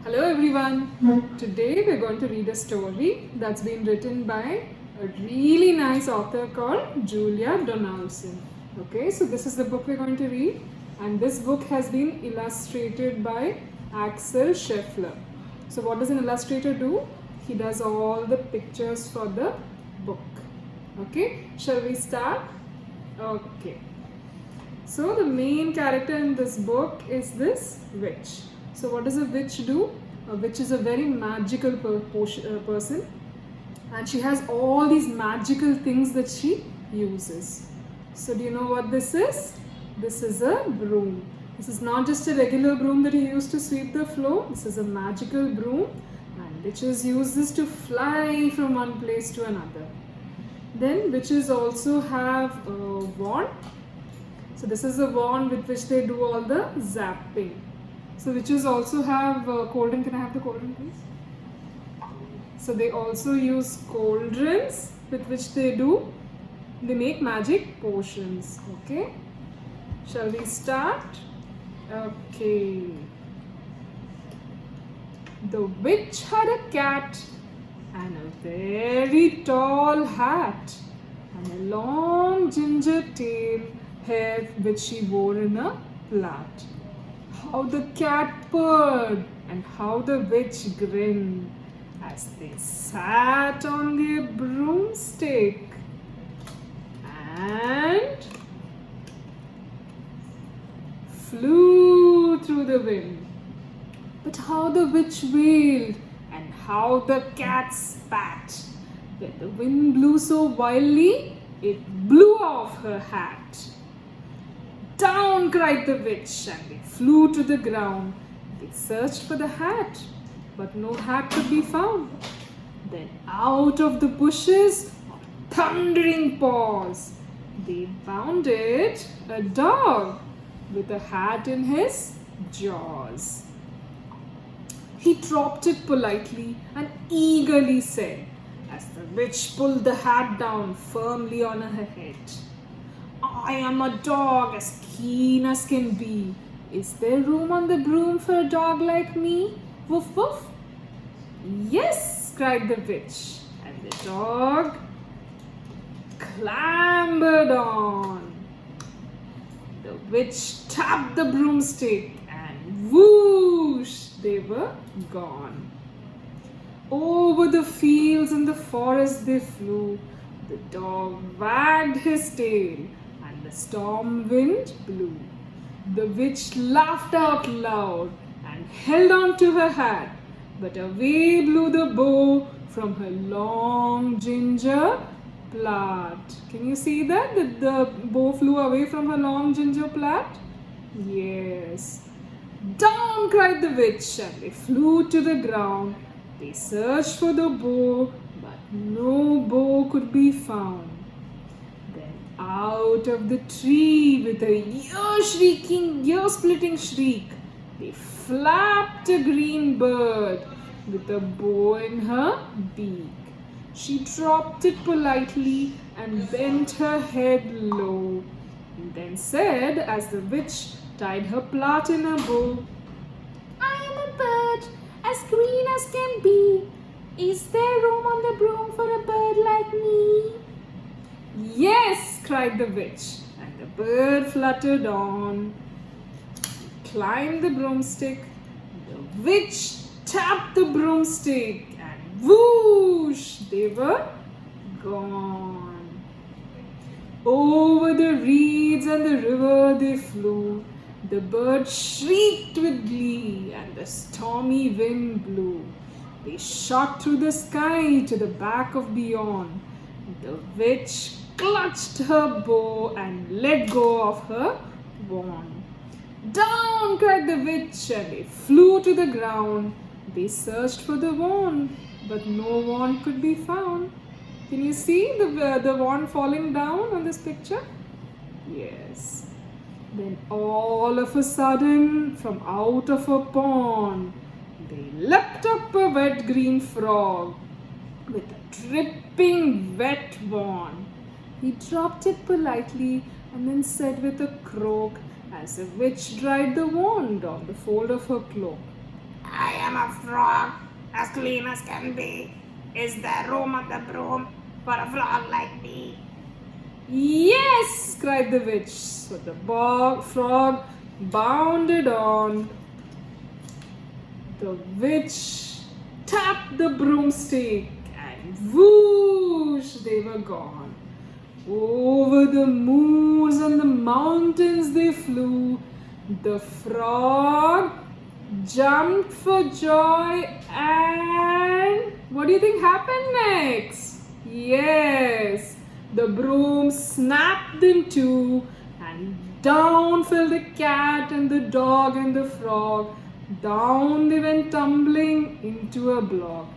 Hello everyone. Today we're going to read a story that's been written by a really nice author called Julia Donaldson. Okay, so this is the book we're going to read, and this book has been illustrated by Axel Scheffler. So what does an illustrator do? He does all the pictures for the book. Okay, shall we start? Okay. So the main character in this book is this witch. So what does a witch do? A witch is a very magical person, and she has all these magical things that she uses. So do you know what this is? This is a broom. This is not just a regular broom that you use to sweep the floor. This is a magical broom, and witches use this to fly from one place to another. Then witches also have a wand. So this is the wand with which they do all the zapping. So witches also have cauldron. Can I have the cauldron, please? So they also use cauldrons with which they make magic potions. Okay. Shall we start? Okay. The witch had a cat and a very tall hat and a long ginger tail hair which she wore in a plait. How the cat purred and how the witch grinned as they sat on their broomstick and flew through the wind. But how the witch wailed and how the cat spat when the wind blew so wildly it blew off her hat. Down cried the witch, and they flew to the ground. They searched for the hat, but no hat could be found. Then out of the bushes, thundering paws, they bounded a dog with a hat in his jaws. He dropped it politely and eagerly said, as the witch pulled the hat down firmly on her head, I am a dog as keen as can be. Is there room on the broom for a dog like me? Woof woof. Yes, cried the witch, and the dog clambered on. The witch tapped the broomstick and whoosh, they were gone. Over the fields and the forest they flew. The dog wagged his tail and the storm wind blew. The witch laughed out loud and held on to her hat, but away blew the bow from her long ginger plait. Can you see that? The bow flew away from her long ginger plait? Yes. Down cried the witch, and they flew to the ground. They searched for the bow, but no bow could be found. Then out of the tree with a ear-splitting shriek, they flapped a green bird with a bow in her beak. She dropped it politely and bent her head low, and then said, as the witch tied her plait in a bow, I am a bird as green as can be. Is there room on the broom for a bird like me? Yes, cried the witch, and the bird fluttered on. He climbed the broomstick. The witch tapped the broomstick, and whoosh, they were gone. Over the reeds and the river they flew. The bird shrieked with glee, and the stormy wind blew. They shot through the sky to the back of beyond. The witch clutched her bow and let go of her wand. Down cried the witch, and they flew to the ground. They searched for the wand, but no wand could be found. Can you see the wand falling down on this picture? Yes. Then all of a sudden, from out of a pond, they leapt up a wet green frog with a dripping wet wand. He dropped it politely and then said with a croak, as the witch dried the wand on the fold of her cloak, I am a frog, as clean as can be. Is there room on the broom for a frog like me? Yes, cried the witch. So the frog bounded on. The witch tapped the broomstick and whoosh, they were gone. Over the moors and the mountains they flew. The frog jumped for joy, and what do you think happened next? Yes, the broom snapped in two, and down fell the cat and the dog and the frog. Down they went tumbling into a block.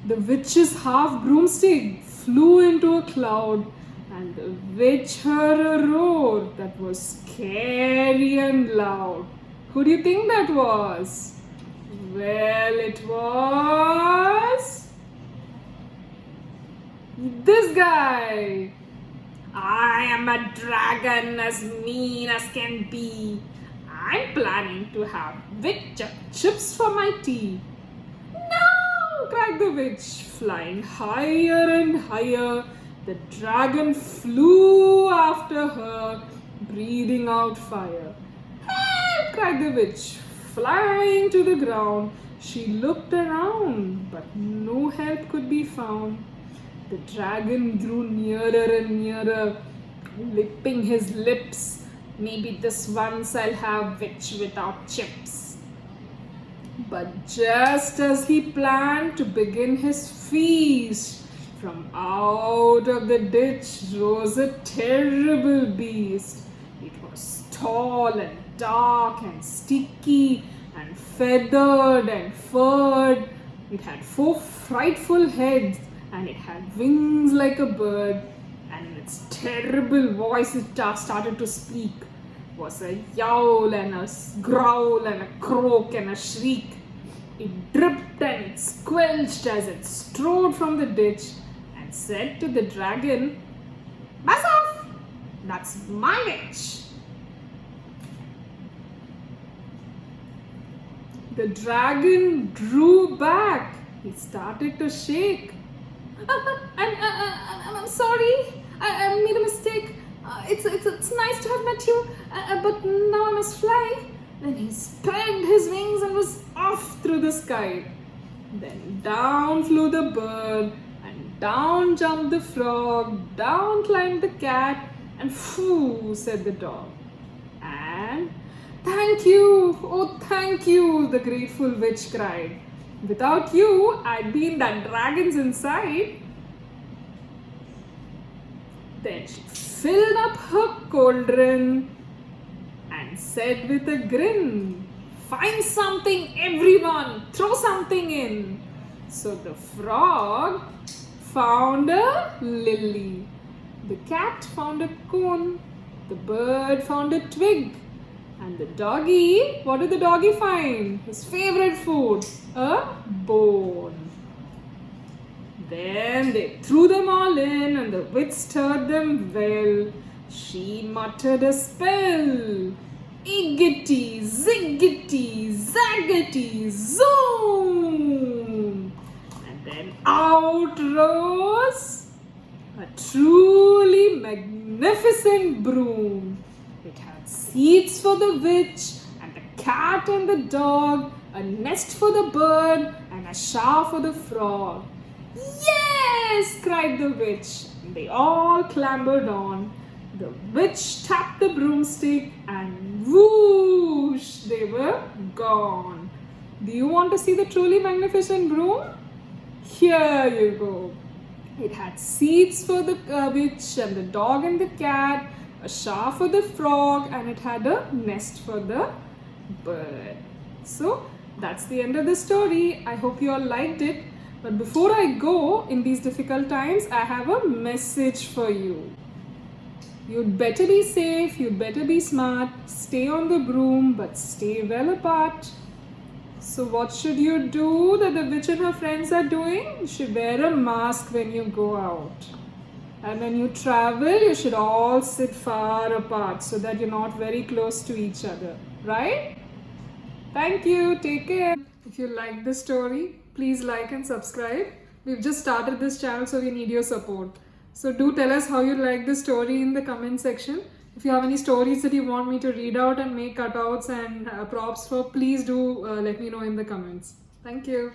The witch's half broomstick flew into a cloud, and the witch heard a roar that was scary and loud. Who do you think that was? Well, it was this guy. I am a dragon as mean as can be. I'm planning to have witch Chips for my tea. No! Cried the witch, flying higher and higher. The dragon flew after her, breathing out fire. Help! Cried the witch, flying to the ground. She looked around, but no help could be found. The dragon drew nearer and nearer, lipping his lips. Maybe this once I'll have witch without chips. But just as he planned to begin his feast, from out of the ditch rose a terrible beast. It was tall and dark and sticky and feathered and furred. It had 4 frightful heads, and it had wings like a bird, and in its terrible voice it started to speak. It was a yowl and a growl and a croak and a shriek. It dripped and it squelched as it strode from the ditch and said to the dragon, Buzz off! That's my witch. The dragon drew back. He started to shake. I'm sorry. I made a mistake. It's nice to have met you, but now I must fly. Then he spread his wings and was off through the sky. Then down flew the bird, and down jumped the frog, down climbed the cat, and phoo, said the dog. And thank you, oh thank you, the grateful witch cried. Without you, I'd be in that dragon's inside. Then she filled up her cauldron and said with a grin, Find something, everyone, throw something in. So the frog found a lily, the cat found a cone, the bird found a twig, and the doggy, what did the doggy find? His favorite food, a bone. Then they threw them all in, and the witch stirred them well. She muttered a spell. Iggity, ziggity, zaggety, zoom! And then out rose a truly magnificent broom. It had seats for the witch, and the cat and the dog, a nest for the bird, and a shower for the frog. Yes! Cried the witch. And they all clambered on. The witch tapped the broomstick, and whoosh, they were gone. Do you want to see the truly magnificent broom? Here you go. It had seats for the witch and the dog and the cat, a shower for the frog, and it had a nest for the bird. So that's the end of the story. I hope you all liked it. But before I go in these difficult times, I have a message for you. You'd better be safe, you'd better be smart, stay on the broom, but stay well apart. So what should you do that the witch and her friends are doing? You should wear a mask when you go out. And when you travel, you should all sit far apart so that you're not very close to each other. Right? Thank you. Take care. If you like this story, please like and subscribe. We've just started this channel, so we need your support. So do tell us how you like the story in the comment section. If you have any stories that you want me to read out and make cutouts and props for, please do let me know in the comments. Thank you.